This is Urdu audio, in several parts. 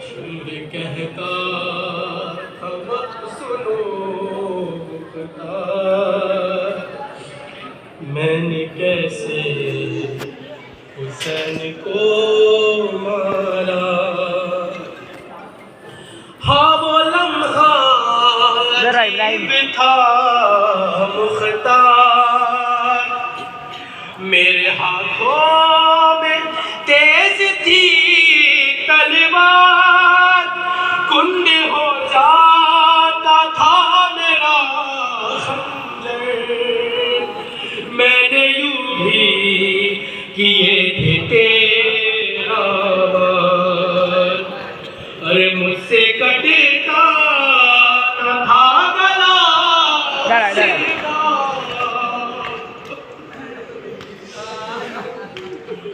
شمر کہتا تھا مت سنو مختار، میں نے کیسے حسین کو مارا، ہاں وہ لمحہ عجیب تھا مختار، میرے ہاتھوں میں تیز تھی تلوار، کنڈ ہو جاتا تھا میرا خنجر، میں نے یوں بھی کیے تھے تیرا وار، ارے مجھ سے کٹتا نہ تھا گلا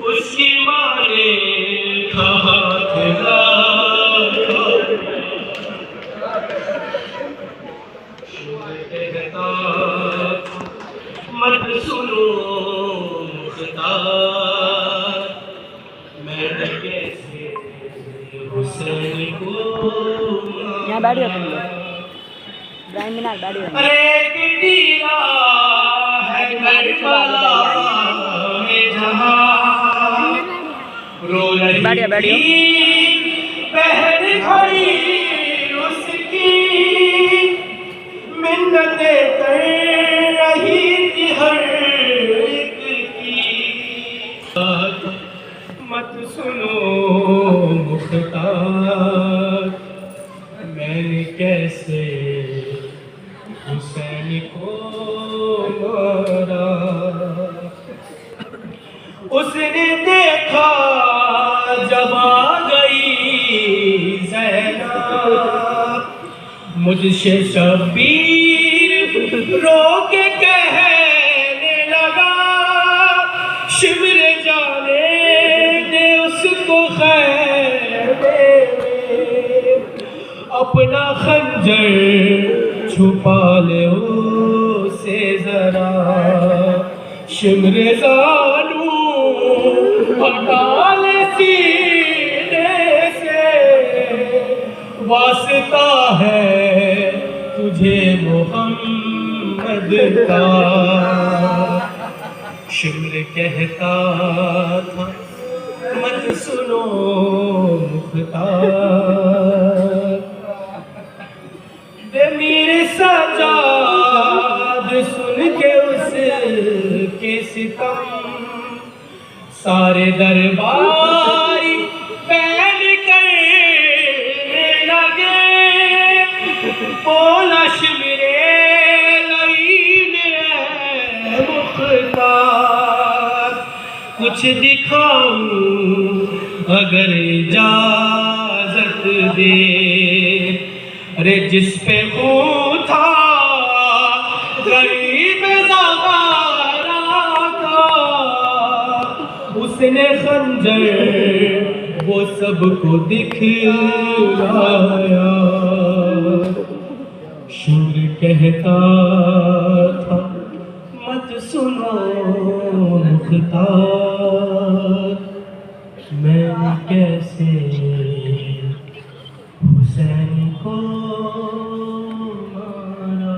اس کی ماں نے کہا تھا کہتا مت سنو مختار، میں نے کیسے حسین کو یہاں بیٹھو تم لوگ ابراہیم مینار بیٹھو ارے کٹیلا ہے کربلا میں جہاں رو رہی بیٹھو بہن کھڑی اس کی منتیں کر رہی تھی ہر ایک کی، مت سنو مختار، میں نے کیسے حسین کو مارا، اس نے دیکھا جب آ گئی زینب، مجھ سے شبیر رو کے کہنے لگا، شمر جانے دے اس کو خیر دے، اپنا خنجر چھپا لے اسے ذرا، شمر زانو ہٹا لے سینے سے، واسطہ ہے تجھے محمد کا، شمر کہتا تھا مت سنو مختار، میرے سجاد سن کے اس کے ستم، سارے درباری پہن کرنے لگے، بولا شمر لعین اے مختار، کچھ دکھاؤں اگر اجازت دے، ارے جس پہ خون تھا غریب زغارہ کا، اس نے خنجر وہ سب کو دکھلایا، شمر کہتا تھا مت سنو مختار، میں کیسے حسین کو مارا۔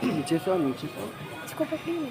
نیچے سے اس کو پکڑیے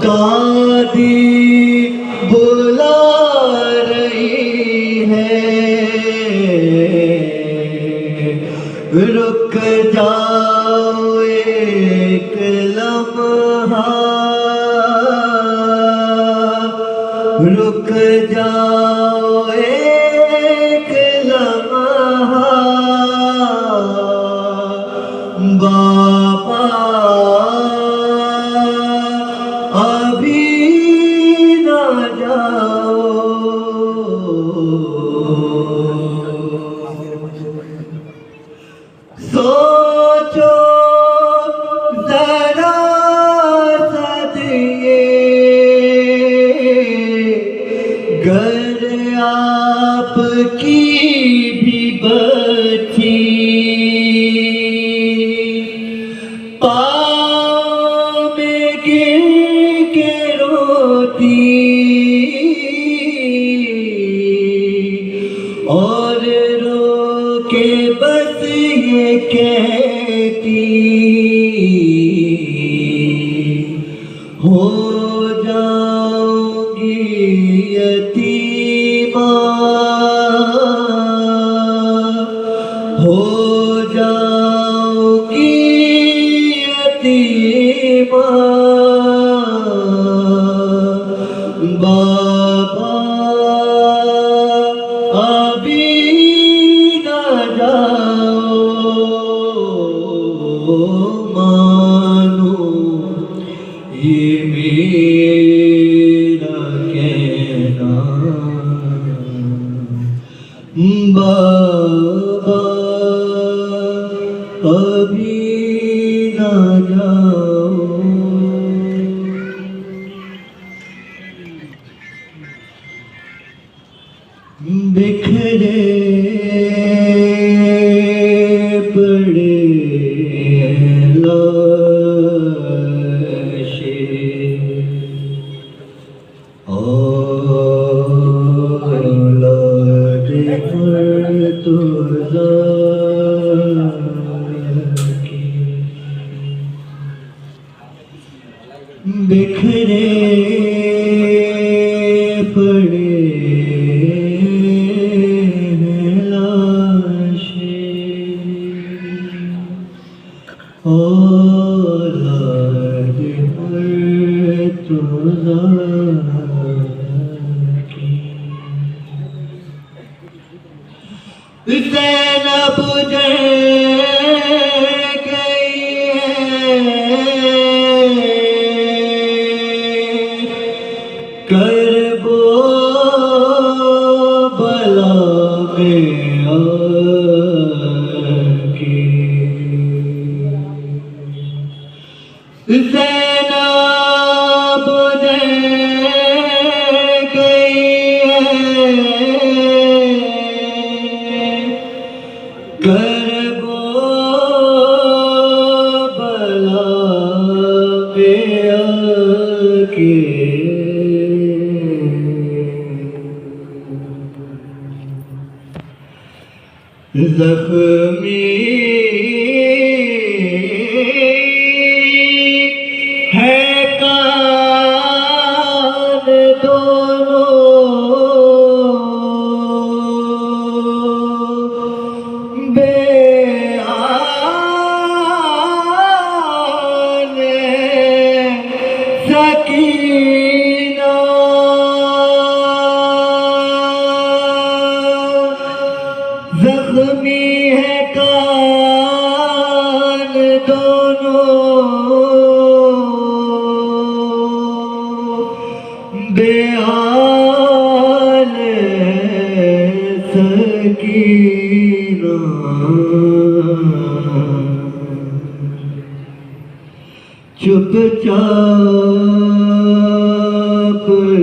شادی بلا رہی ہے، رک جاؤ ایک لمحہ، رک جاؤ ایک لمحہ، بابا ابھی نہ جاؤ، سوچو ذرا صدیے، گر آپ کی بھی بچی پاؤں میں گر کے روتی اور رو کے بس یہ کہتی، ہو جاؤں گی یتیمہ، ہو جاؤں گی یتیمہ، بابا ابھی نہ جاؤ، مانو یہ میرا کہنا، بابا ابھی نہ جاؤ، بکھرے پڑے اولاد مرتضیٰ کی، بکھرے پڑے اولاد مرتضیٰ کی، زینب جل گئی ہے، کرب و بلا میں آ کے، زینب جل گئی ہے، کرب و بلا میں آ کے، زخمی ہے کان دونوں، بے آن سکینہ، زخمی ہے کان دونوں، بے حال سکینہ، چپ چاپ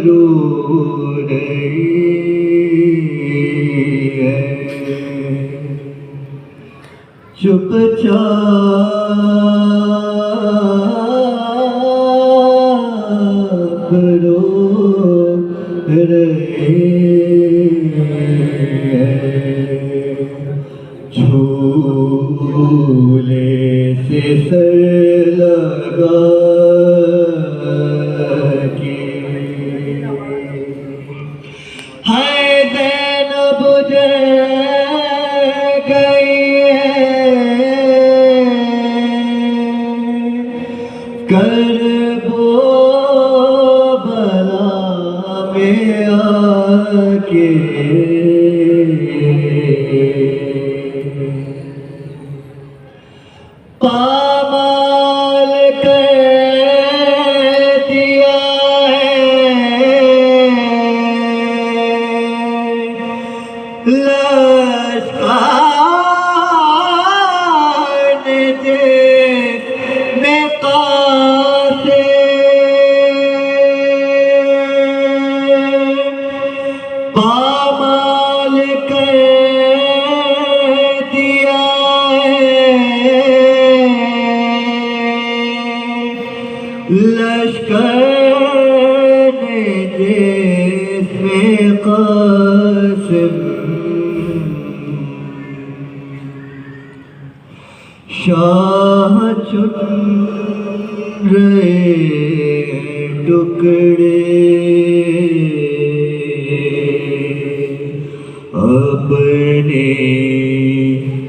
رو رہی ہے، چپ چاپ رو رہی ہے، جھولے سے سر لگا کرب و بلا میں آ کے پامال کر دیا ہے لشکار نے میں قاسے پامال کر دیا لشکر نے جس میں قاسم شاہ چن رہے ٹکڑے اپنے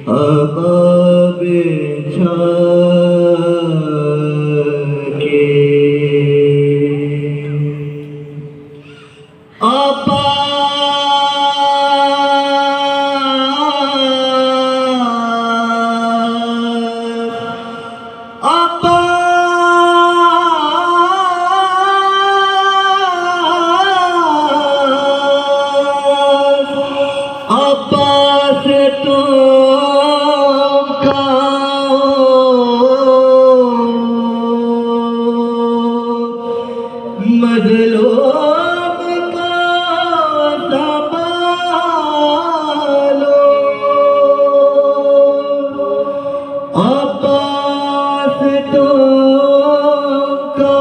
اباب چھا مظلوم کا سنبھالو عباس تم کا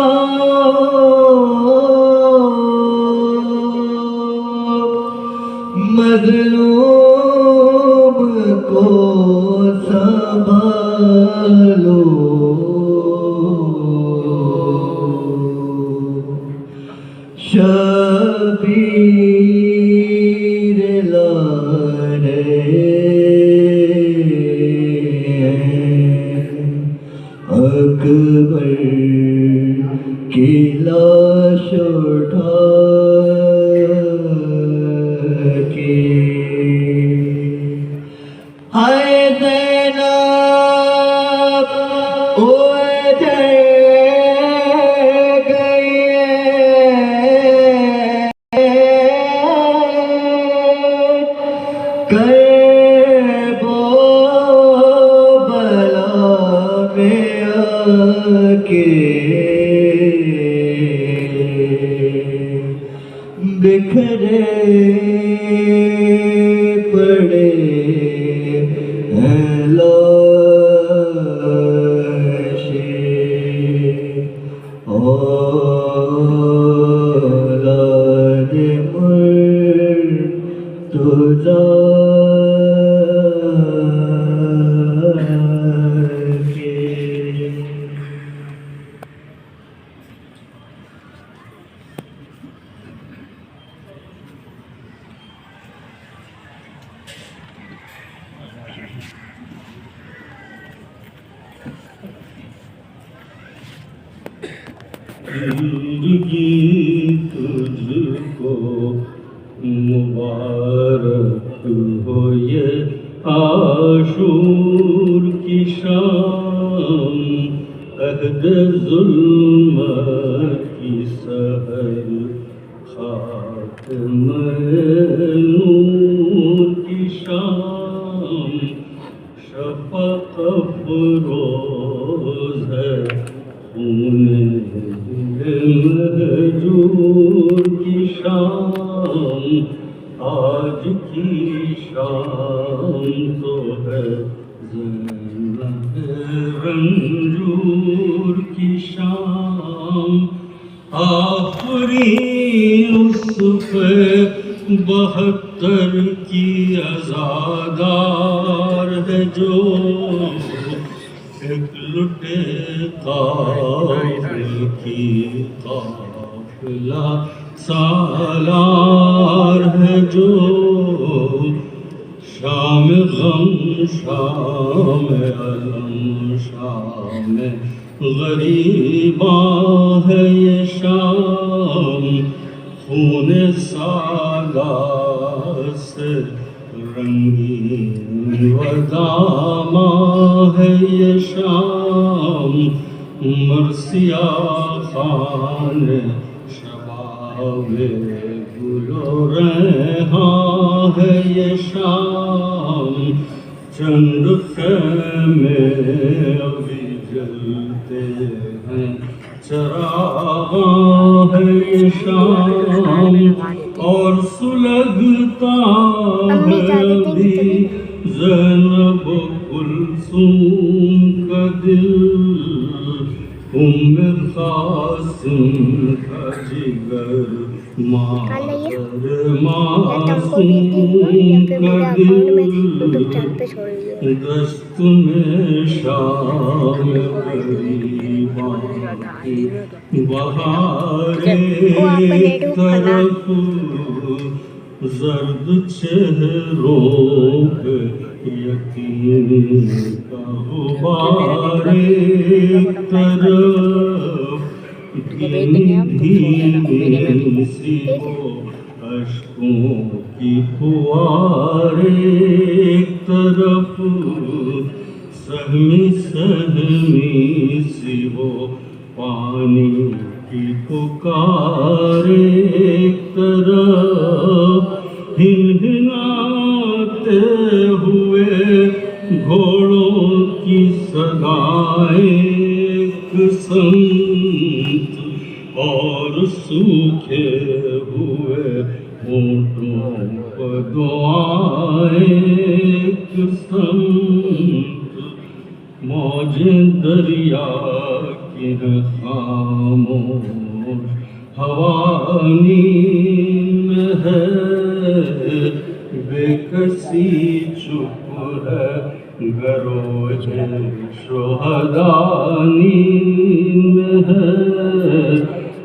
مظلوم کو سنبھالو شبیر لانے اکبر کی لاش اٹھا کے ہائے زینب اجڑ کرب و بلا میں آ کے بکھرے پڑے ہیں لاشیں اولاد مرتضیٰ زندگی تجھ کو مبارک ہو یہ عاشور کی شام عہد ظلمت کی سحر خاتم نور کی شام شفق افروز ہے خون مہجور کی شام آج کی شام تو ہے زینب رنجور کی شام آخری نصف 72 کی عزادار ہے جو ایک لٹے قافلے کی قافلہ سالار ہے جو شام غم شام علم شام غریباں ہے یہ شام خون ساگا سے رنگین و داماں ہے یہ شام مرثیہ خان شباب گل و ریحاں ہے یہ شام چند خیمے ابھی جلتے ہیں چراغاں ہے یہ شام اور سلگتا ہے ابھی زینب و کلثوم کا دل قاسم کا جگر معصوم کا دل دست میں شام غریباں کی بہار ایک طرف زرد چہروں پہ یتیم کا غبار ایک طرف دھیمی سی ہو اشکوں کی فوار ایک طرف سہمی سہمی سی ہو پانی کی پکار ایک طرف ہنہناتے ہوئے گھوڑوں کی صدائیں ایک سمت اور سوکھے ہوئے ہونٹوں پر دعائیں ایک سمت موجیں دریا کی ہیں خاموش ہوا نیند میں ہے بے کسی چپ ہے گروج شہداء نیند میں ہے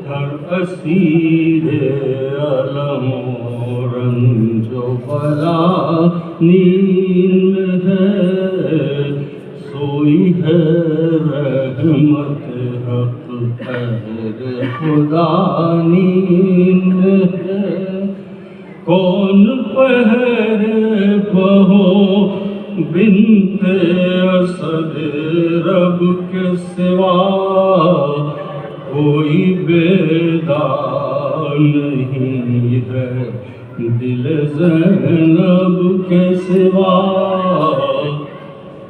ہر اسیر علم و رنج و بلا نیند میں ہے سوئی ہے رحمت حق خیر خدا نیند میں ہے کون پہرے بہو بنت اسد رب کے سوا کوئی بیدار نہیں ہے دل زینب کے سوا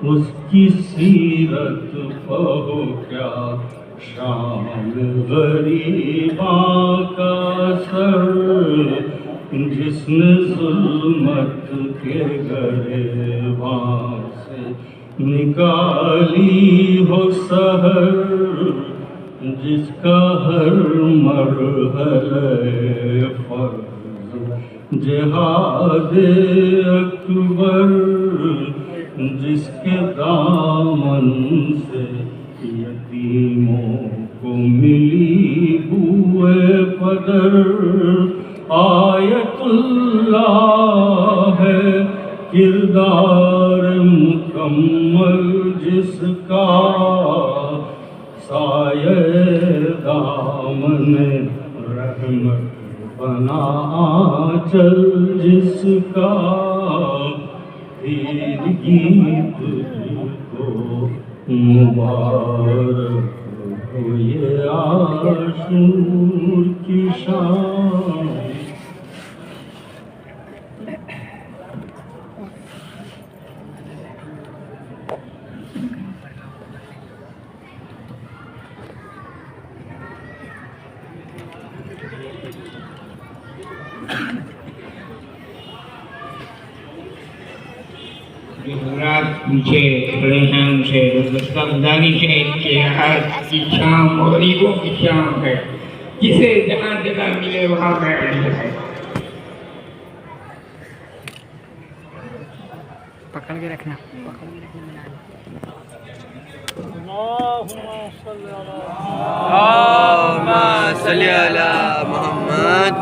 اس کی سیرت پڑھو کیا شام غریباں کا سر جس نے ظلمت کے گریباں سے نکالی ہو سحر جس کا ہر مرحلہ فرض جہاد اکبر جس کے دامن سے یتیموں کو ملی بوئے پدر آیت اللہ ہے کردار مکمل جس کا سایہ دامن رحمت بنا آنچل جس کا تیرگی تجھ کو مبارک ہو یہ عاشور کی شام جو حضرات پیچھے کھڑے ہیں ان سے دستہ گزاری ہے کہ آج کی شام غریبوں کی شام ہے جسے جہاں جگہ ملے وہاں بیٹھ جائے پکڑ کے رکھنا اللہم صلی علی محمد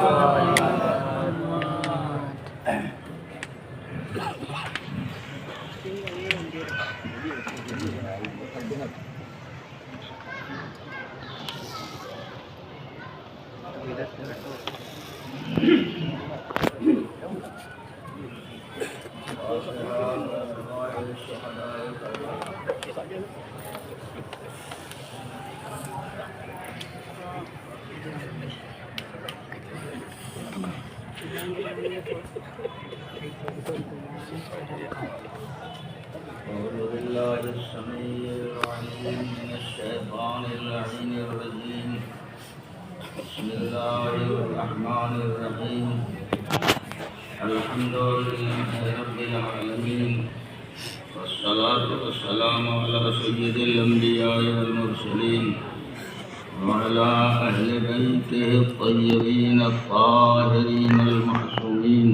أعوذ بالله السميع العليم من الشيطان اللعين الرجيم بسم الله الرحمن الرحيم الحمد لله رب العالمين والصلاة والسلام على سيد الأنبياء والمرسلين وعلى أهل بيته الطيبين الطاهرين المعصومين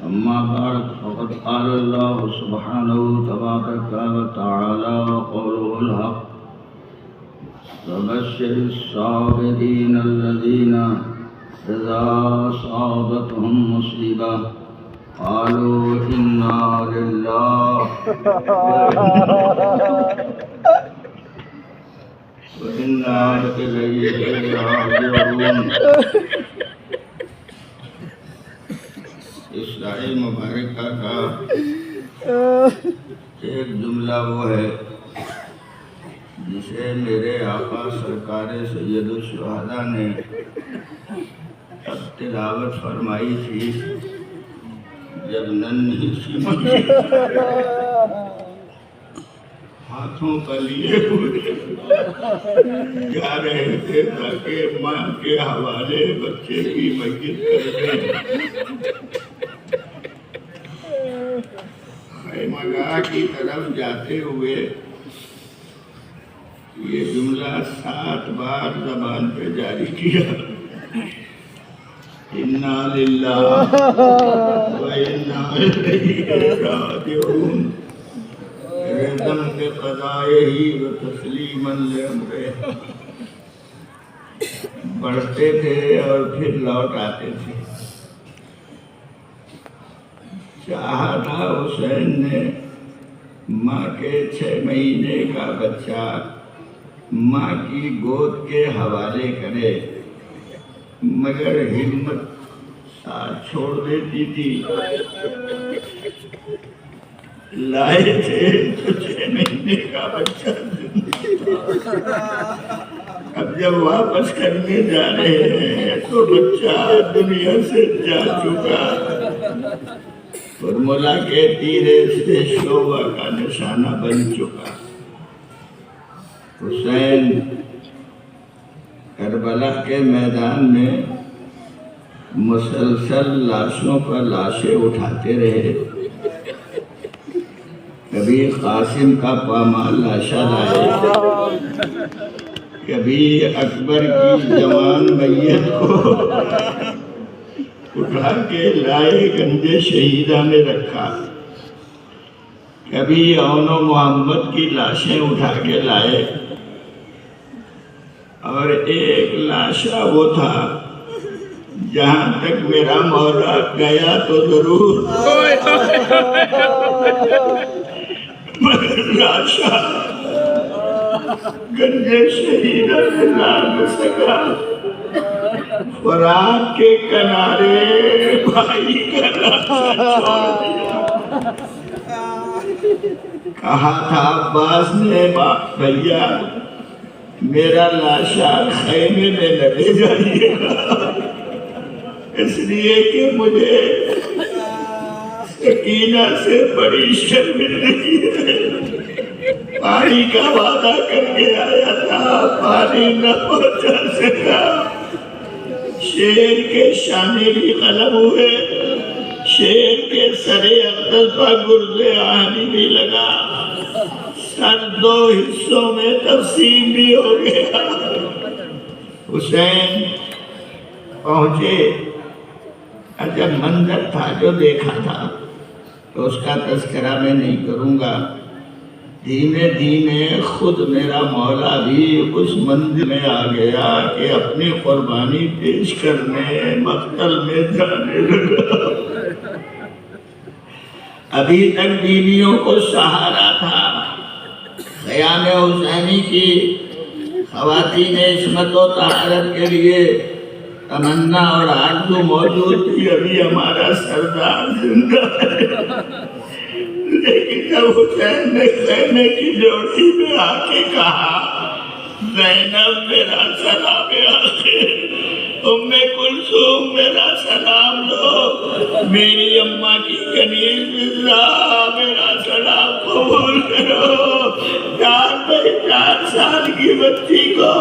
أما بعد فقد قال الله سبحانه تبارك وتعالى وقوله الحق وبشر الصابرين الذين إذا أصابتهم مصيبة قالوا إنا لله وإنا إليه راجعون. اس دعائے مبارکہ کا ایک جملہ وہ ہے جسے میرے آقا سرکار سید الشہداء نے تلاوت فرمائی تھی جب ننھی سی ہاتھوں پر لیے ہوئے جا رہے تھے تاکہ ماں کے حوالے بچے کی میت کر دیں. خیمگاہ کی طرف جاتے ہوئے یہ جملہ 7 بار زبان پہ جاری کیا. انا للہ و انا الیہ راجعون رضا بقضائہ و تسلیما لامرہ. پڑھتے تھے اور پھر لوٹ آتے تھے. چاہا تھا حسین نے ماں کے 6 مہینے کا بچہ ماں کی گود کے حوالے کرے مگر ہمت ساتھ چھوڑ دیتی تھی. لائے تھے تو 6 مہینے کا بچہ اب جب واپس کرنے جا رہے ہیں تو بچہ دنیا سے جا چکا. فرمولا کے تیرے سے شعبہ کا نشانہ بن چکا. حسین کربلا کے میدان میں مسلسل لاشوں پر لاشیں اٹھاتے رہے. کبھی قاسم کا پامال لاشا لائے, کبھی اکبر کی جوان میت کو اٹھا کے لائے گنجے شہیدہ میں رکھا. کبھی اون و محمد کی لاشیں اٹھا کے لائے اور ایک لاشا وہ تھا جہاں تک میرا مولا گیا تو ضرور مگر لاشا گنجے شہیدہ میں لا نہ سکا. فرات کے کنارے بھائی کا لاشا چھوڑ دیا. کہا تھا عباس نے بھیا میرا لاشا خیمے میں نہ لے جائیے گا, اس لیے کہ مجھے سکینہ سے بڑی شرم مل رہی ہے. پانی کا وعدہ کر کے آیا تھا, پانی نہ پہنچا سکا. شیر کے شانے بھی قلم ہوئے, شیر کے سرے اقدس پر گرزے آہنی بھی لگا, سر 2 حصوں میں تقسیم بھی ہو گیا. حسین پہنچے. عجب منظر تھا جو دیکھا تھا تو اس کا تذکرہ میں نہیں کروں گا. دھیمے دھیمے خود میرا مولا بھی اس منزل میں آ گیا کہ اپنی قربانی پیش کرنے مقتل میں جانے لگا. ابھی تک بیویوں کو سہارا تھا. خیام حسینی کی خواتین عصمت و طہارت کے لیے تمنا اور آرزو موجود تھی، ابھی ہمارا سردار زندہ ہے، لیکن جب حسین نے خیمے کی ڈیوٹی میں آ کے کہا زینب میرا سلام آخر، ام کلثوم میرا سلام لو، میری اماں کی کنیز مرزا میرا سلام قبول کرو، 4 سال کی بچی کو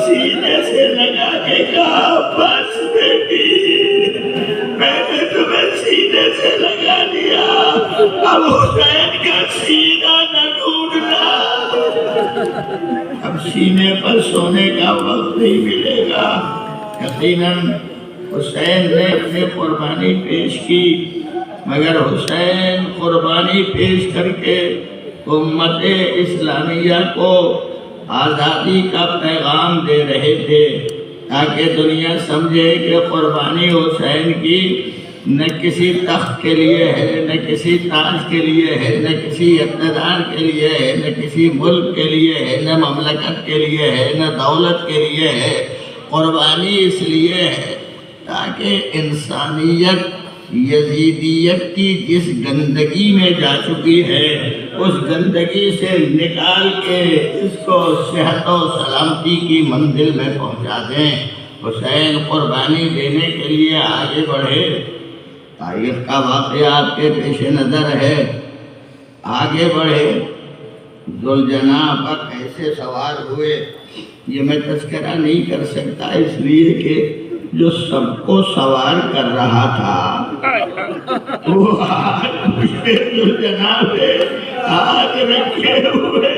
سینے سے لگا کے کہا بس بیٹی میں نے تمہیں سینے سے لگا دیا، اب حسین کا سینہ نہ ڈھونڈنا، اب سینے پر سونے کا وقت نہیں ملے گا۔ یقیناً حسین نے اپنی قربانی پیش کی، مگر حسین قربانی پیش کر کے امت اسلامیہ کو آزادی کا پیغام دے رہے تھے، تاکہ دنیا سمجھے کہ قربانی حسین کی نہ کسی تخت کے لیے ہے، نہ کسی تاج کے لیے ہے، نہ کسی اقتدار کے لیے ہے، نہ کسی ملک کے لیے ہے، نہ مملکت کے لیے ہے، نہ دولت کے لیے ہے۔ قربانی اس لیے ہے تاکہ انسانیت یزیدیت کی جس گندگی میں جا چکی ہے اس گندگی سے نکال کے اس کو صحت و سلامتی کی منزل میں پہنچا دیں۔ حسین قربانی دینے کے لیے آگے بڑھے، تاریخ کا واقعہ آپ کے پیش نظر ہے، آگے بڑھے، ذوالجناح پر کیسے سوار ہوئے یہ میں تذکرہ نہیں کر سکتا، اس لیے کہ جو سب کو سوار کر رہا تھا وہ ذوالجناح پہ ہاتھ رکھے ہوئے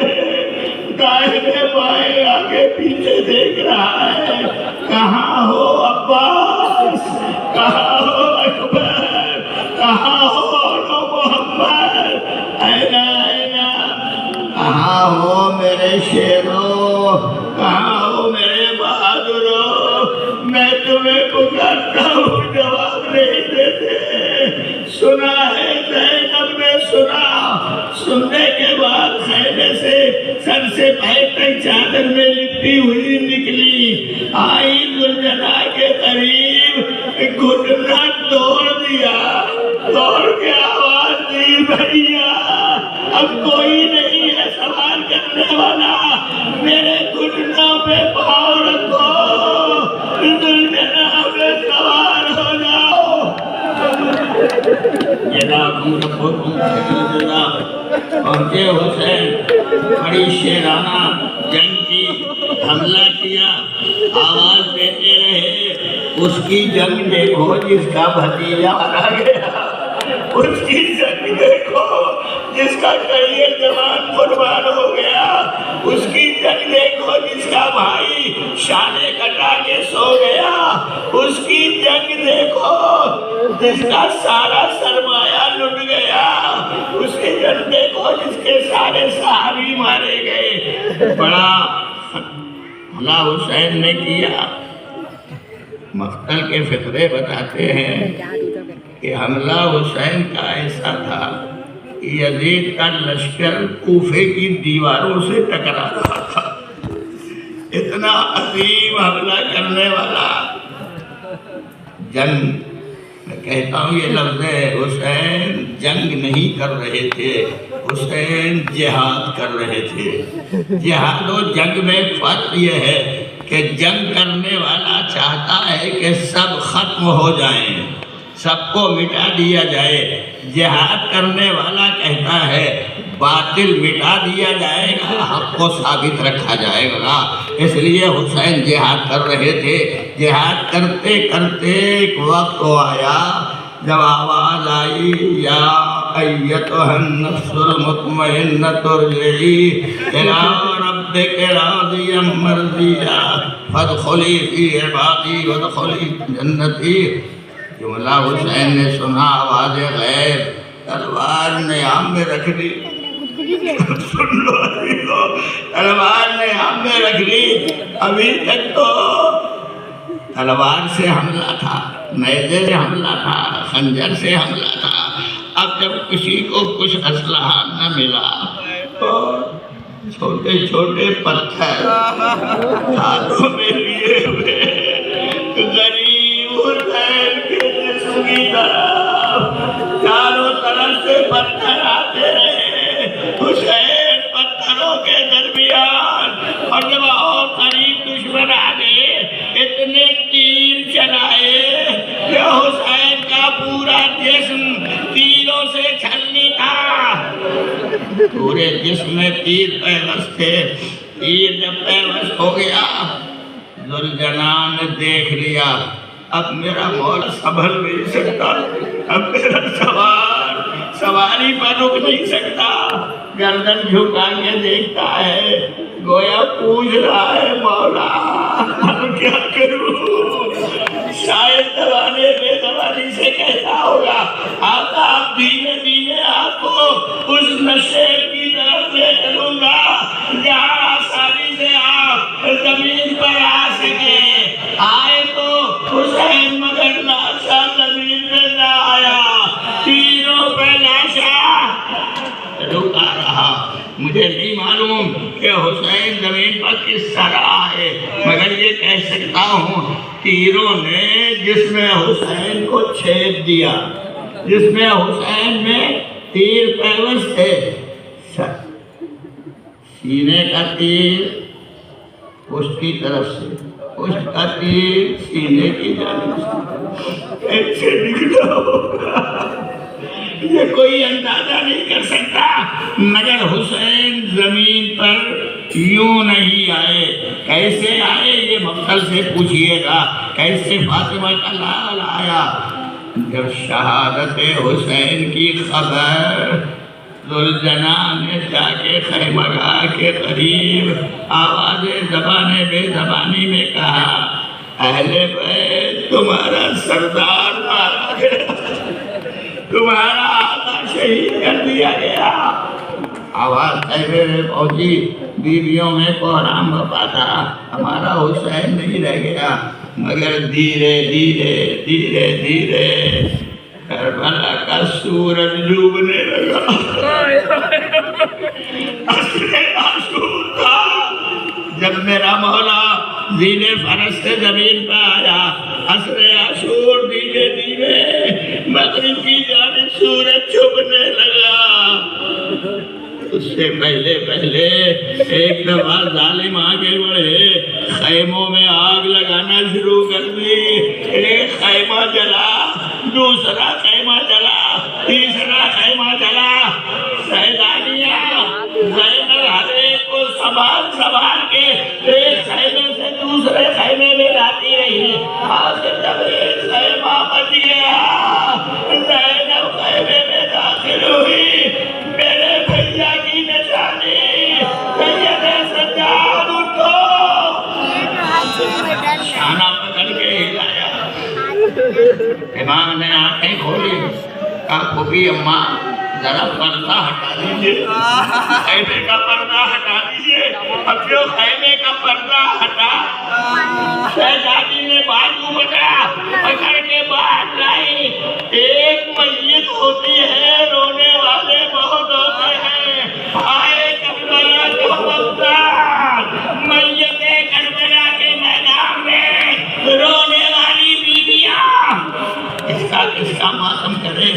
دائیں بائیں آگے پیچھے دیکھ رہا ہے، کہاں ہو عباس، کہاں ہو اکبر، کہاں ہو محمد، اینا اینا، کہاں ہو میرے شیرو، کہاں ہو میرے بہادرو، میں تمہیں پکارتا ہوں جواب نہیں دیتے۔ سنا ہے زینب نے سنا، سننے کے بعد خیمے سے سر سے پیر تک چادر میں لپٹی ہوئی نکلی، آئی ذوالجناح کے قریب، گھٹنا توڑ دیا، توڑ کے آواز دی بھیا اب کوئی نہیں ہے سوال کرنے والا، میرے گھٹنوں پہ پاؤں رکھو، ذوالجناح پہ سوار ہو جاؤ۔ جزاکم ربکم خیر الجزا۔ پہنچے حسین، بڑی شیرانہ جنگ کی، حملہ کیا، آواز دیتے رہے، اس کی جنگ دیکھو جس کا بھتیجا مارا گیا، اس کی جنگ دیکھو جس کا کریئر جوان قربان ہو گیا، اس کی جنگ دیکھو جس کا بھائی شانے کٹا کے سو گیا، اس کی جنگ دیکھو جس کا سارا سرمایہ لٹ گیا، اس کی جنگ دیکھو جس کے سارے صحابی مارے گئے۔ بڑا حملہ حسین نے کیا۔ مقتل کے فقرے بتاتے ہیں کہ حملہ حسین کا ایسا تھا کہ یزید کا لشکر کوفے کی دیواروں سے ٹکرا رہا تھا، اتنا عظیم حملہ کرنے والا جنگ، میں کہتا ہوں یہ لفظ ہے، حسین جنگ نہیں کر رہے تھے، حسین جہاد کر رہے تھے۔ جہاد و جنگ میں فرق یہ ہے کہ جنگ کرنے والا چاہتا ہے کہ سب ختم ہو جائیں، سب کو مٹا دیا جائے، جہاد کرنے والا کہتا ہے باطل مٹا دیا جائے گا، حق کو ثابت رکھا جائے گا۔ اس لیے حسین جہاد کر رہے تھے۔ جہاد کرتے کرتے ایک وقت آیا جب آواز آئی یا ایتھا النفس المطمئنۃ ارجعی الی ربک راضیہ مرضیہ فادخلی فی عبادی وادخلی جنتی۔ جملہ حسین نے سنا، آواز غیب، تلوار نیام میں رکھ لی، سن لو تلوار نیام میں رکھ لی۔ ابھی تک تو تلوار سے حملہ تھا، نیزے سے حملہ تھا، خنجر سے حملہ تھا، اب جب کسی کو کچھ اسلحہ نہ ملا تو چھوٹے چھوٹے پتھر ہاتھوں میں لیے ہوئے غریب حسین کے جسم کی طرف چاروں طرف سے پتھر آتے رہے. حسین پتھروں کے درمیان اور جب اور قریب دشمن آ گئے اتنے تیر چلائے کہ حسین کا پورا جسم تیروں سے چھلنی تھا. پورے جسم میں تیر پیوست تھے. تیر جب پیوست ہو گیا ذوالجلال نے دیکھ لیا اب میرا مولا سنبھل نہیں سکتا, اب میرا سواری پر رک نہیں سکتا. گردن جھکا کے دیکھتا ہے گویا پوچھ رہا ہے مولا اب کیا کروں. شاید دبانے بے زبانی سے کہتا ہوگا آقا آپ دھیرے دھیرے آپ کو اس نشے کی طرف لے چلوں گا جہاں آسانی سے آپ زمین پر آ سکے. آئے تو حسین مگر لاشا زمین پہ نہ آیا, تیروں پہ لاشا رکا رہا. مجھے نہیں معلوم کہ حسین زمین پر کس طرح آئے مگر یہ کہہ سکتا ہوں تیروں نے جس میں حسین کو چھید دیا, جس میں حسین میں تیر پیوست تھے. سینے کا تیر پشت کی طرف سے, پشت کا تیر سینے کی جانب سے ایسے نکلا ہوگا یہ کوئی اندازہ نہیں کر سکتا. مگر حسین زمین پر یوں نہیں آئے. کیسے آئے یہ مفصل سے پوچھئے گا. کیسے فاطمہ کا لال آیا. جب شہادت حسین کی خبر ذوالجلال نے جا کے خیمہ گاہ کے قریب آواز زبان بے زبانی میں کہا اہل بیت تمہارا سردار مارا گیا, تمہارا آقا شہید کر دیا گیا. آواز خیمے میں پہنچی. بیویوں میں کوہرام بپا تھا. ہمارا حسین نہیں رہ گیا مگر دھیرے دھیرے دھیرے دھیرے کربلا کا سورج ڈوبنے لگا. عصر عاشور تھا جب میرا مولا زینے فرس سے زمین پہ آیا. عصر عاشور دھیرے دھیرے مغرب کی جانب سورج چھپنے لگا. اس سے پہلے ایک دفعہ ظالم آگے بڑھے, خیموں میں آگ لگانا شروع کر دی. ایک خیمہ جلا, دوسرا خیمہ جلا, تیسرا خیمہ جلا. سیدانیاں زینب ہر ایک کو سنبھال کے ایک خیمے سے دوسرے خیمے میں لاتی رہی. آخر جب ایک خیمہ بچ گیا زینب خیمے میں داخل ہوئی. میرے بھیا کی نشانی سید سجاد اٹھو. شانہ پکڑ کے ہلایا. امام نے آنکھیں کھولی. کہا پھوپھی اماں ذرا پردہ ہٹا دیجیے, خیمے کا پردہ ہٹا دیجیے. اب جو خیمے کا پردہ ہٹا شہزادی نے بازو پکڑ کے باہر لائی. ایک میت ہوتی ہے رونے والے بہت ہوتے ہیں. آئے کربلا کا وقت میت کربلا کے میدان میں رونے والی بیویاں کس کا ماتم کرے.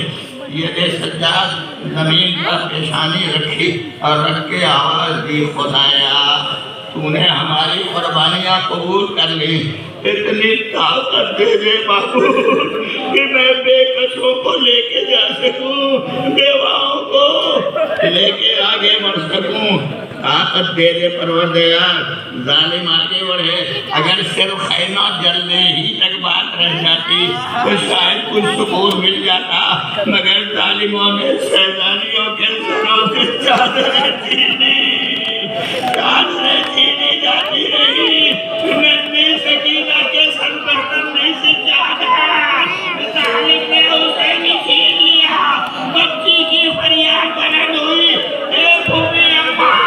یہ سجاد زمین پر پیشانی رکھی اور رکھ کے آواز دی خدایا تو نے ہماری قربانیاں قبول کر لی. اتنی طاقت دے دے معبود کہ میں بے کسوں کو لے کے جا سکوں, بیواؤں کو لے کے آگے بڑھ سکوں. طاقت دے دے پروردگار. ظالم آگے بڑھے. اگر صرف خیمہ جلنے ہی تک بات رہ جاتی تو شاید کچھ سکون مل جاتا, مگر ظالموں نے شہزادیوں کے سروں سے چادریں چھینی جاتی رہی. ننھی سکینہ کے سر پر تنہی سے چادر ظالم نے اسے بھی چھین لیا. بچی کی فریاد بلند ہوئی اے پھوپھی اماں,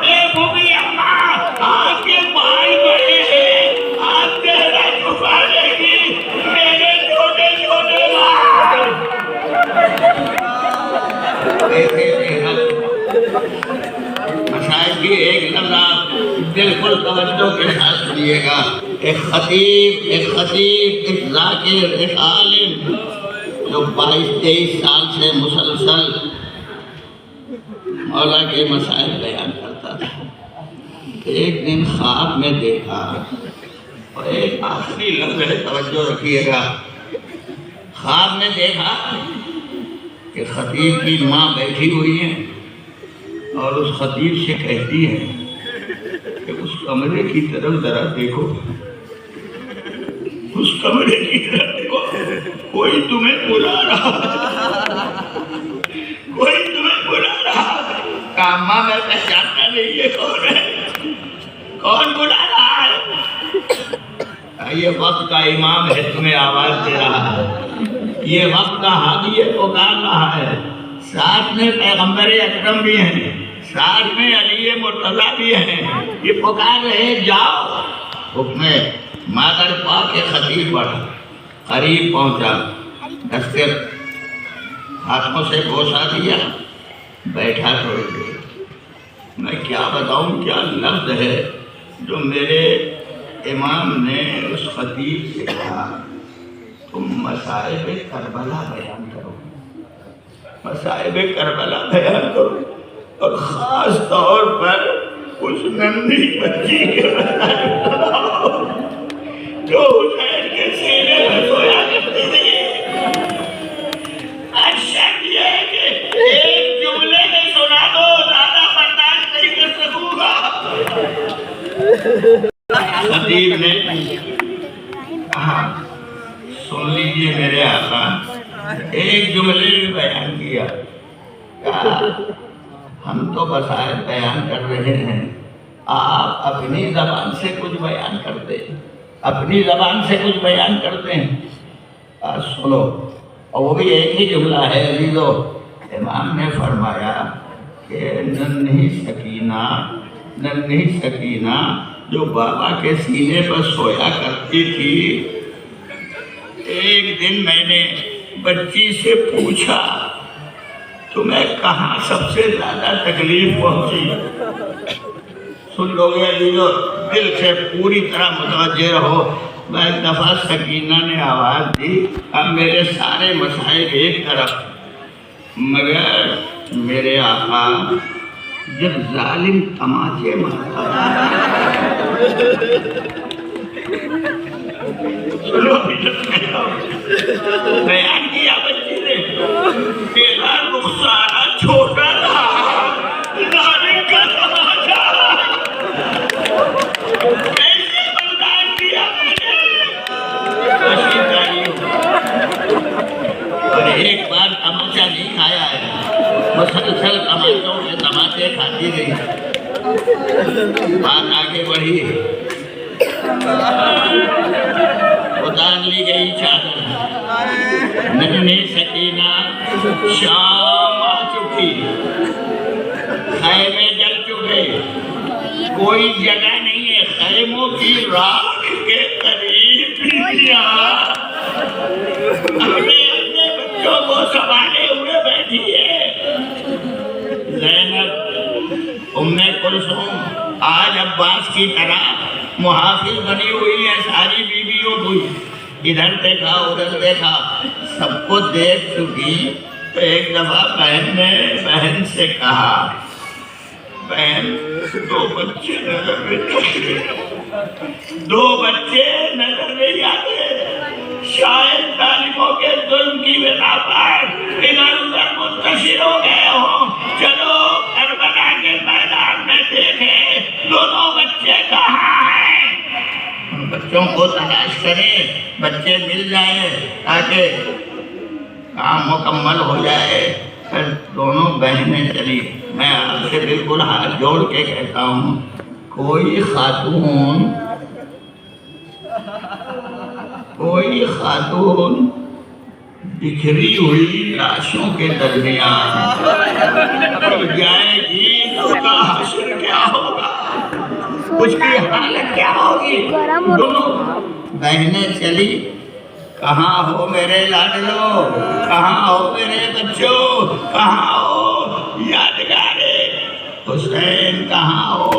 اے پھوپھی اماں, آپ کے بال بڑے ہیں, آپ چہرہ چھپا لے گی میرے چھوٹے چھوٹے بال. مسائل کی سمجھیے گا، ایک خطیب، ایک ذاکر، ایک عالم جو 22-23 سال سے مسلسل مولا کے مسائل بیان کرتا تھا، ایک دن خواب میں دیکھا، اور ایک آخری لفظ ہے توجہ رکھیے گا، خواب میں دیکھا کہ خطیب کی ماں بیٹھی ہوئی ہے اور اس خطیب سے کہتی ہے کہ اس کمرے کی طرف ذرا دیکھو، اس کمرے کی طرف دیکھو، کوئی تمہیں بلا رہا، کوئی تمہیں بلا رہا۔ کہا میں پہچانتا نہیں یہ کون ہے، کون بلا رہا ہے؟ یہ وقت کا امام ہے تمہیں آواز دے رہا ہے، یہ وقت کا حاضی پکار رہا ہے، ساتھ میں پیغمبر اکرم بھی ہیں، ساتھ میں علی مرتضیٰ بھی ہیں، یہ پکار رہے جاؤ۔ حکم مادر پاک کے خطیب بڑھا، قریب پہنچا، دستے ہاتھوں سے بوسا دیا، بیٹھا تھوڑی دیر۔ میں کیا بتاؤں کیا لفظ ہے جو میرے امام نے اس خطیب سے کہا، تم مصائب کربلا بیان کرو، مصائب کربلا بیان کرو، اور خاص طور پر اس ننھی بچی کے مصائب سناؤ جو حسین کے سینے میں سویا کرتی تھی۔ شک یہ ہے کہ ایک جملے میں سنا دو، زیادہ برداشت نہیں کر سکوں گا۔ خطیب نے کہا سن لیجئے میرے آقا، ایک جملے میں بیان کیا، کہا ہم تو بصائر بیان کر رہے ہیں، آپ اپنی زبان سے کچھ بیان کرتے ہیں، اپنی زبان سے کچھ بیان کرتے ہیں۔ سنو، اور وہ بھی ایک ہی جملہ ہے عزیزو۔ امام نے فرمایا کہ ننھی سکینہ جو بابا کے سینے پر سویا کرتی تھی، ایک دن میں نے بچی سے پوچھا تمہیں کہاں سب سے زیادہ تکلیف پہنچی؟ سن لو گے عزیزو، دل سے پوری طرح متوجہ رہو۔ میں ایک دفعہ سکینہ نے آواز دی، اب میرے سارے مسائل ایک طرف، مگر میرے آقا جب ظالم تماچے مارتا بیان کیا بچی نے، میرا رخسارہ چھوٹا تھا، ظالم کا تماچا کیسے برداشت کیا میں نے۔ اور ایک بار تماچا نہیں کھایا ہے، مسلسل تماچوں کے تماچے کھاتی رہی۔ بات آگے بڑھی، اتار لی گئی چادر، ننھی سکینہ شام آ چکی، خیمے جل چکے، کوئی جگہ نہیں ہے، خیموں کی راکھ کے قریب بیٹیاں اپنے بچوں کو سنبھالے ہوئے بیٹھی ہے۔ زینب ام کلثوم آج عباس کی طرح محافظ بنی ہوئی ہے ساری بیویوں کو، ادھر دیکھا ادھر دیکھا، سب کو دیکھ چکی۔ تو ایک دفعہ بہن نے بہن سے کہا، بہن دو بچے نظر نہیں آتے، شاید ظالموں کے ظلم کی بنا پر ادھر ادھر منتشر ہو گئے ہوں، چلو کربلا کے میدان میں دیکھیں دونوں بچے کہاں ہیں۔ بچوں کو تلاش کریں، بچے مل جائیں تاکہ کام مکمل ہو جائے۔ پھر دونوں بہنیں چلی۔ میں آپ سے بالکل ہاتھ جوڑ کے کہتا ہوں، کوئی خاتون بکھری ہوئی لاشوں کے درمیان جائے گی تو اس کا حشر کیا ہوگا، اس کی حالت کیا ہوگی۔ دونوں بہنیں چلی، کہاں ہو میرے لاڈلو، کہاں ہو میرے بچوں، کہاں ہو یادگارے حسین، کہاں ہو۔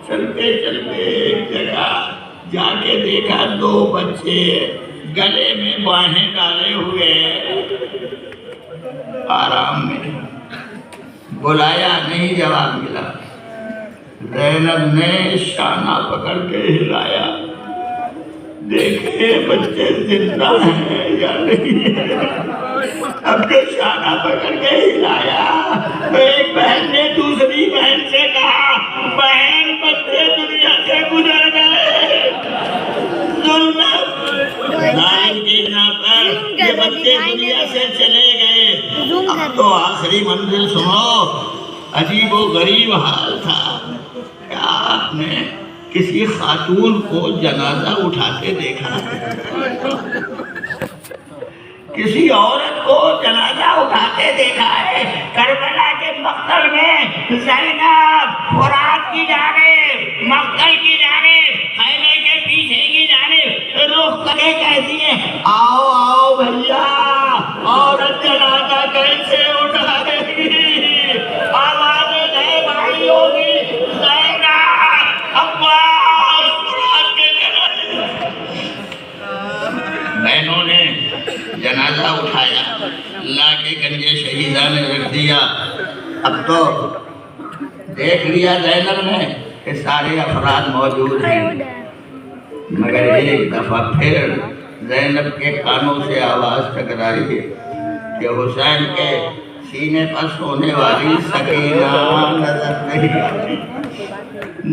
چلتے چلتے ایک جگہ جا کے دیکھا 2 بچے گلے میں باہیں ڈالے ہوئے آرام میں، بلایا نہیں جواب ملا۔ زینب نے شانہ پکڑ کے ہلایا، دیکھے بچے زندہ ہیں یا نہیں ہے۔ اب جو شانہ پکڑ کے ہلایا تو ایک بہن نے دوسری بہن سے کہا، بہن بچے دنیا سے گزر گئے، ظلم ظالم کی بنا پر یہ بچے دنیا سے چلے گئے۔ اب تو آخری منزل سنو۔ عجیب و غریب حال تھا۔ کیا آپ نے کسی خاتون کو جنازہ اٹھاتے دیکھا؟ کسی عورت کو جنازہ اٹھاتے دیکھا ہے؟ کربلا کے مقتل میں زینب فرات کی جانب، مقتل کی جانب، خیمے کے پیچھے کی جانب رخ کرے کہتی ہے، آؤ آؤ بھیا، عورت جنازہ کیسے اٹھائے گی؟ آوازیں دے بھائی ہوگی، زینب عباس فرات کے جنازے۔ بہنوں نے جنازہ اٹھایا، لا کے گنجے شہیدہ نے رکھ دیا۔ اب تو دیکھ لیا زینب نے کہ سارے افراد موجود ہیں، مگر ایک دفعہ پھر زینب کے کانوں سے آواز ٹکرائی کہ حسین کے سینے پر سونے والی سکینہ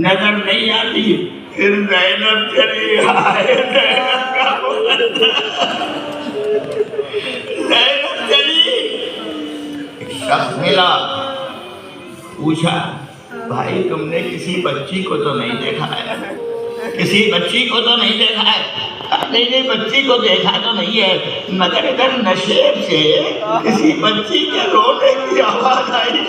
نظر نہیں آتی۔ پھر زینب چلی آئے، زینب کا زینب چلی، ایک شخص ملا، پوچھا، بھائی تم نے کسی بچی کو تو نہیں دیکھا ہے؟ کسی بچی کو تو نہیں دیکھا ہے؟ نہیں بچی کو دیکھا تو نہیں ہے، مگر ادھر نشیب سے کسی بچی کے رونے کی آواز آئی،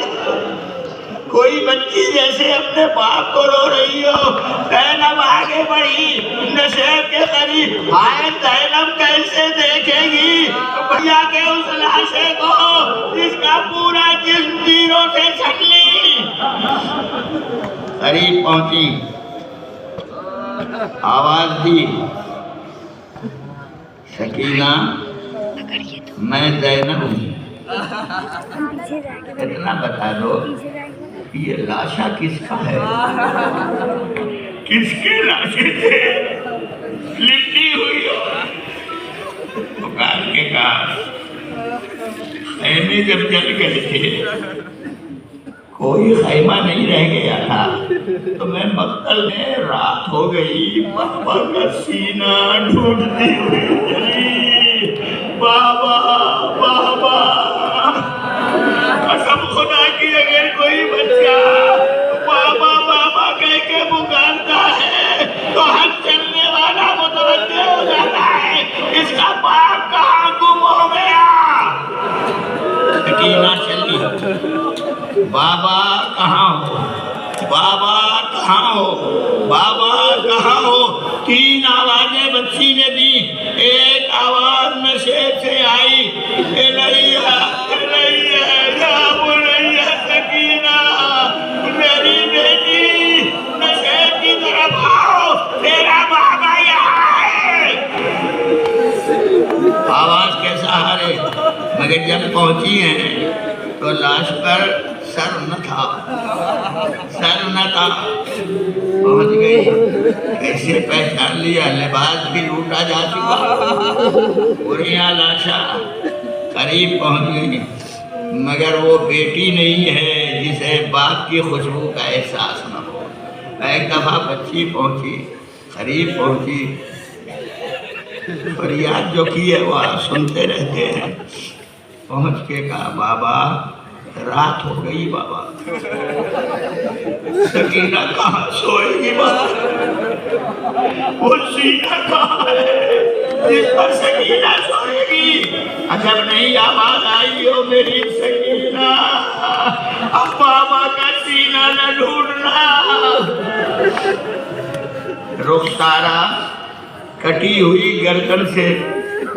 کوئی بچی جیسے اپنے باپ کو رو رہی ہو۔ زینب آگے بڑھی نشیب کے قریب، ہائے زینب کیسے دیکھے گی بھیا کے اس لاشے کو جس کا پورا جسم تیروں سے چھلی۔ قریب پہنچی، آواز دی، سکینہ میں زینب ہوں، اتنا بتا دو یہ لاشا کس کا ہے؟ کس کے لاشے تھے؟ لپٹی ہوئی ہو؟ پکار کے کہا، خیمے جب جل گئے تھے، کوئی خیمہ نہیں رہ گیا تھا، تو میں مقتل میں رات ہو گئی، بابا کا سینہ ڈھونڈتی ہوئی چلی، بابا بابا، قسم خدا کی اگر کوئی بچہ بابا بابا کہہ کے پکارتا ہے تو ہر چلنے والا متوجہ ہو جاتا ہے اس کا باپ کہاں گم ہو گیا۔ سکینہ چلی، بابا کہاں ہو، بابا کہاں ہو، بابا کہاں ہو؟ 3 آوازیں بچی نے دی، ایک آواز نشیب سے آئی، الہیہ الہیہ یا بنیہ سکینہ، میری بیٹی نشیب کی طرف آؤ، تیرا بابا یہاں ہے۔ آواز کے سہارے، مگر جب پہنچی ہیں تو لاش پر سر نہ تھا، سر نہ تھا۔ پہنچ گئی، کیسے پہچان لیا؟ لباس بھی لوٹا جا چکا، پوریا لاشا قریب پہنچ گئی، مگر وہ بیٹی نہیں ہے جسے باپ کی خوشبو کا احساس نہ ہو۔ ایک دفعہ بچی پہنچی، قریب پہنچی، فریاد جو کی ہے وہ آپ سنتے رہتے ہیں۔ پہنچ کے کہا، بابا رات ہو گئی، بابا سکینہ کہاں سوئے گی؟ بابا وہ سینہ کہاں ہے جس پر سکینہ سوئے گی؟ عجب نہیں آواز آئی ہو میری سکینہ، اب بابا کا سینہ نہ ڈھونڈنا۔ رخسارا کٹی ہوئی گردن سے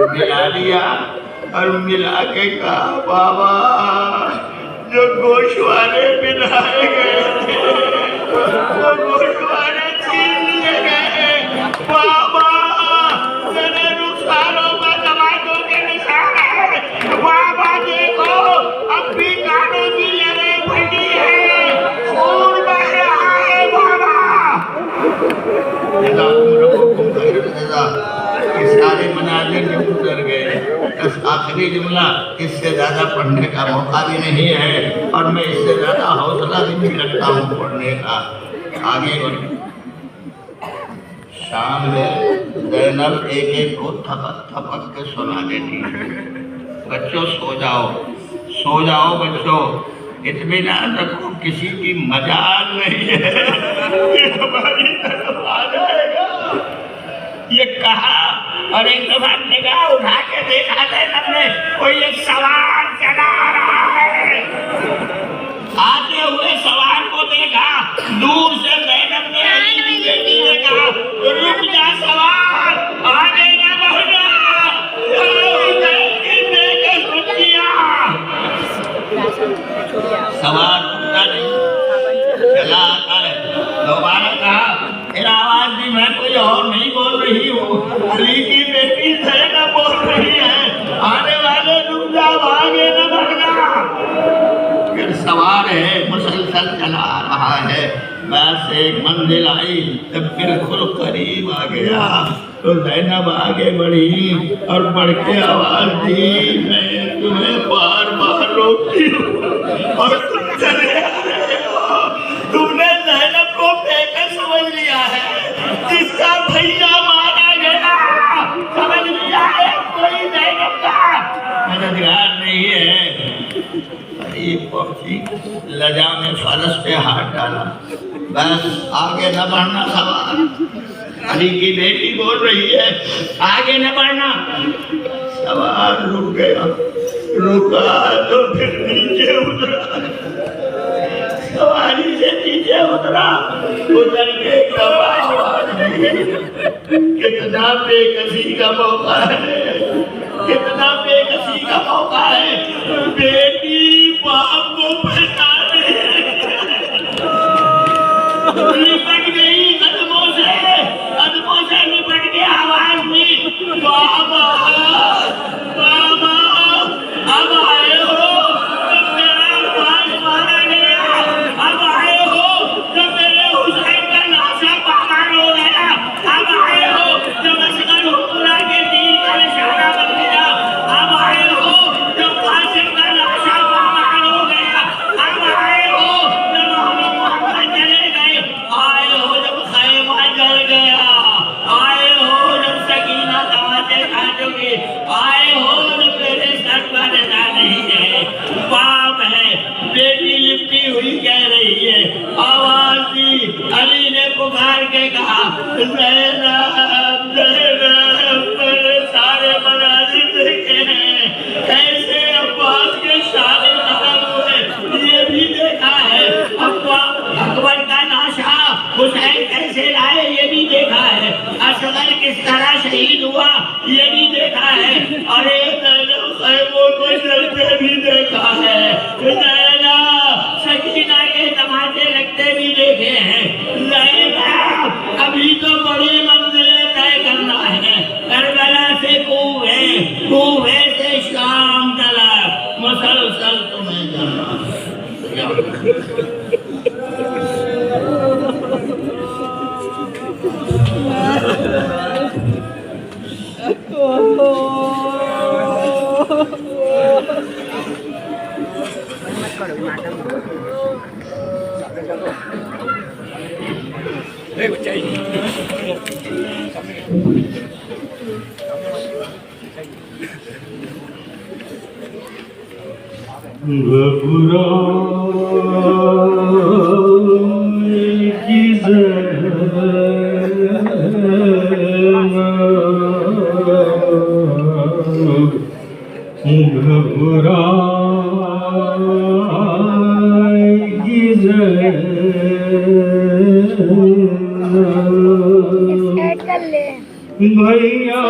ملا دیا اور ملا کے کہا، بابا جو گوشوارے ملائے گئے تھے وہ گوشوارے چھین لیے گئے، آخری جملہ اس سے زیادہ پڑھنے کا موقع بھی نہیں ہے اور میں اس سے زیادہ حوصلہ بھی نہیں رکھتا ہوں پڑھنے کا. آگے بڑھیں. شام میں زینب ایک ایک کو تھپک تھپک کے سنا دیتی ہے. بچوں سو جاؤ بچوں، اطمینان رکھو، کسی کی مجال نہیں ہے کہ ہماری طرف آ جائے گا. یہ کہا اور ایک دفعہ نگاہ اٹھا کے دیکھا زینب نے، کوئی ایک سوار چلا آ رہا ہے. آتے ہوئے سوار کو دیکھا، دور سے زینب نے علی کی بیٹی نے کہا رک جا سوار، آگے نہ بڑھنا. سوار رکتا نہیں، چلا آتا ہے. دوبارہ کہا پھر آواز دی میں کوئی اور نہیں بول رہی ہوں، علی کی بیٹی زینب بول رہی ہے، آنے والے رک جاؤ، آگے نہ بڑھنا. پھر سوار ہے، مسلسل چلا آ رہا ہے. بس ایک منزل آئی، جب بالکل قریب آ گیا تو زینب آگے بڑھی اور بڑھ کے آواز دی میں تمہیں بار بار روکتی ہوں اور تم چلے آ رہے ہو. تم نے زینب کو بیٹا سمجھ لیا ہے، جس کا بھیا مارا گیا. سمجھ لیا ہے کوئی زینب کا مددگار نہیں ہے. قریب پہنچی، لجا میں فرس پہ ہاتھ ڈالا. بس آگے نہ بڑھنا سوار. علی کی بیٹی بول رہی ہے آگے نہ بڑھنا. سوار رک گیا، رکا تو پھر نیچے اترا. سواری سے نیچے اترا، اتر کے آواز دی کتنا بے کسی کا موقع ہے، کتنا بے کسی کا موقع ہے. بیٹی باپ کو پہچانے لپٹ گئی، قدموں سے لپٹ کے آواز دی بابا بابا اب آئے ہو جب میرا باپ مارا گیا، اب آئے ہو جب میرے حسین کا ناشا پامال ہو گیا، اب آئے ہو جب اصغر حکمراں کے دین کا نشانہ بن گیا، اب آئے ہو جب قاسم کا ناشا پامال ہو گیا، اب آئے ہو جب محمد چلے گئے، آئے ہو جب خیمہ جل گیا، آئے ہو جب سکینہ تماچے کھا چکی، آئے ہو جب میرے سر پر رضا نہیں ہے. باپ ہے، بیٹی لپٹی ہوئی کہہ رہی ہے، آواز دی. علی نے پکار کے کہا زینب زینب، میرے سارے مناظر دیکھے ہیں، کیسے عباس کے شادی ختم ہوئے یہ بھی دیکھا ہے، اکبر کا ناشا حسین کیسے لائے یہ بھی دیکھا ہے، اصغر کس طرح شہید ہوا یہ بھی دیکھا ہے، اور ایک خیموں کے جلتے بھی دیکھا ہے. زینب سکینہ کے تماچے لگتے بھی دیکھے ہیں. زینب ابھی تو بڑی منزلیں طے کرنا ہے. کربلا سے کوفے سے شام تلک مسلسل تمہیں جانا ہے. بھیا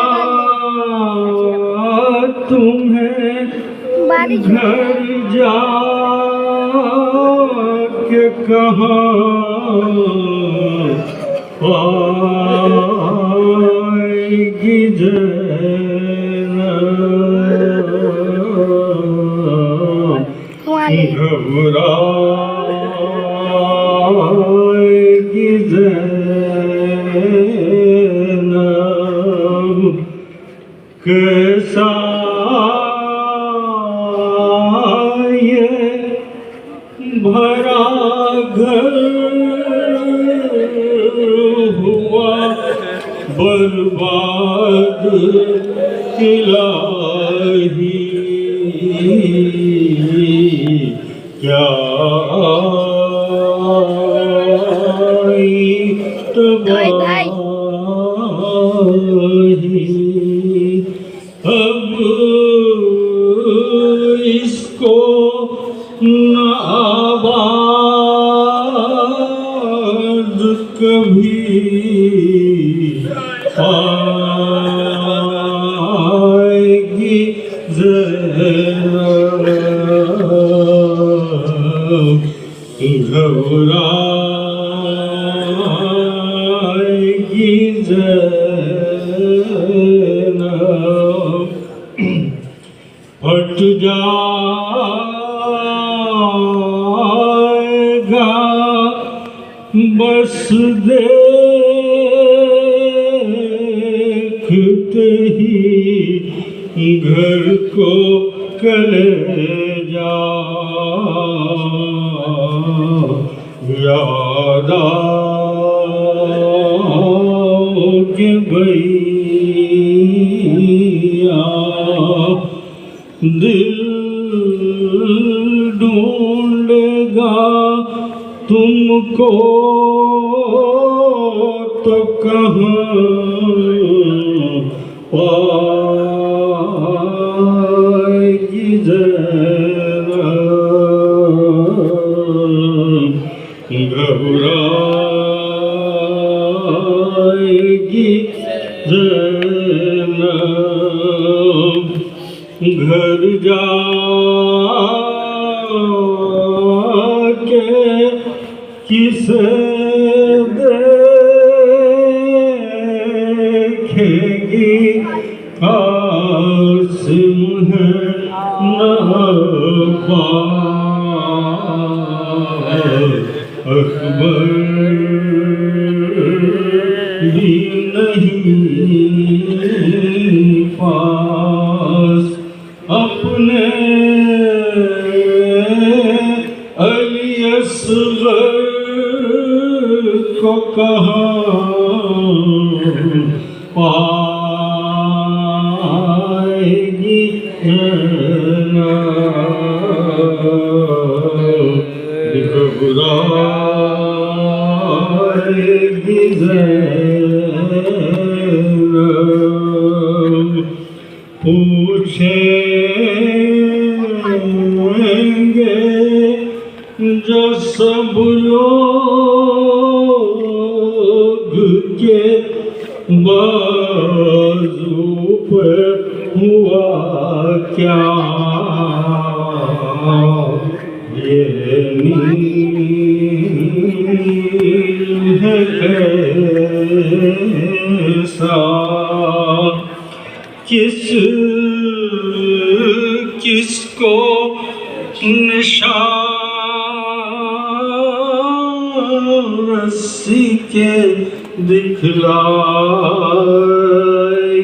تمہیں گھر جا کے کہاں پائے گی گھبرائے گی زینب کیسا بعد الہی کیا تباہی اب اس کو نہ آواز کبھی آئے گی گھبرائے گی زینب پھٹ جائے گا بس دیکھتے ہی گھر کو کلیجا یاد آؤگے بھیا دل ڈھونڈے گا تم کو تو کہاں پائے گی زینب گھبرائے گی زینب گھر جا کے کسے دیکھے گی قاسم ہے نہ اکبر بھی نہیں پاس اپنے علی اصغر کو کہاں پائے گی گھبرائے گی زینب پوچھیں گے جو سب لوگ کے بازو پہ ہوا کیا یہ نیل ہے کیسا کس کو نشان رسی کے دکھلائے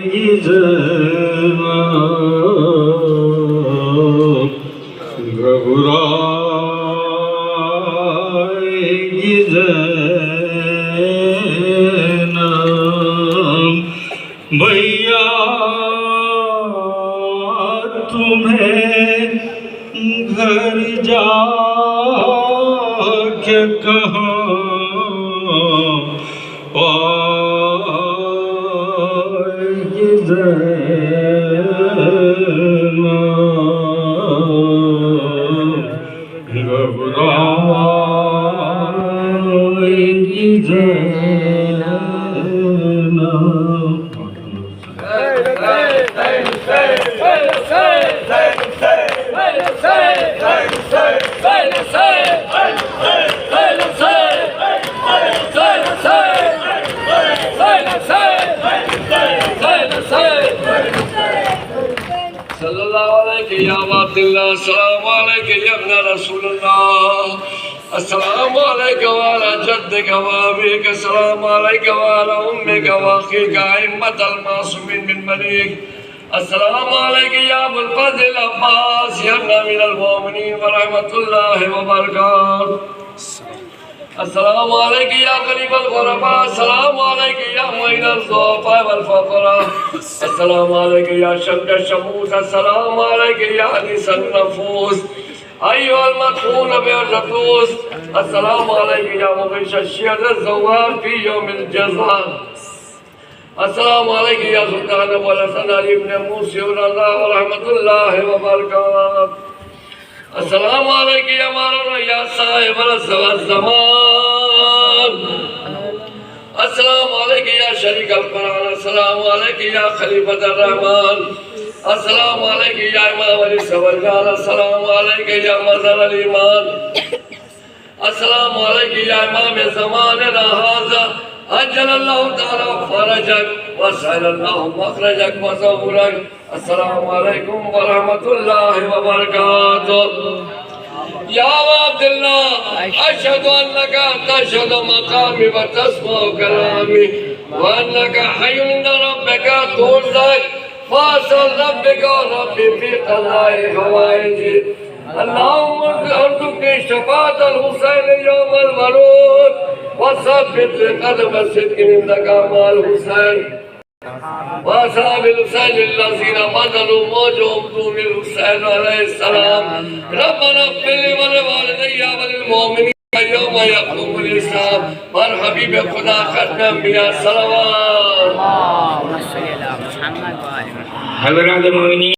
گی زینب گھبرائے گی زینب بھیا تمہیں گھر جا کے کہاں پائے گی زینب گھبرائے گی زینب صلی اللہ علیہ یا عبد اللہ السلام علیکم یا ابن رسول اللہ السلام علیکم وعلا جدک وابیک السلام علیکم وعلا امک واخیک ائمت المعصومین من بنیک السلام علیکم یا ابو الفضل عباس یا من المؤمنین ورحمت اللہ وبرکاتہ السلام عليك يا قريب الغرباء السلام عليك يا معين الضعفاء والفقراء السلام عليك يا شمس الشموس السلام عليك يا أنيس النفوس أيها المدفون بالرقوس السلام عليك يا مغيث الشر الزوال في يوم الجزاء السلام عليك يا سلطان أبو الحسن علي بن موسى الله ورحمة الله وبركاته السلام عليك يا مولانا يا صاحب الزمان السلام عليك يا شريك القرآن السلام عليك يا خليفة الرحمن السلام عليك يا إمام الرجال السلام عليك يا مظهر الإيمان السلام عليك يا إمام زماننا هذا أجل الله تعالى فرجك وسهل الله مخرجك وظهورك السلام عليكم ورحمة الله وبركاته يا عبد الله أشهد أنك تشهد مقامي وتسمع كلامي وأنك حي عند ربك ترزق فاسأل ربك ربي في قضاء حوائجي اللهم ارزقني شفاعة الحسين يوم الورود وثبت قدم الصدق عندك مع الحسين وأصحاب الحسين الذين بذلوا موجهم دون الحسين عليه السلام ربنا اغفر لي ولوالدي وللمؤمنين يوم يقوم الحساب مرحبا بخدا ختم الأنبياء صلوات اللهم صل على محمد وآل محمد حضرات مومنین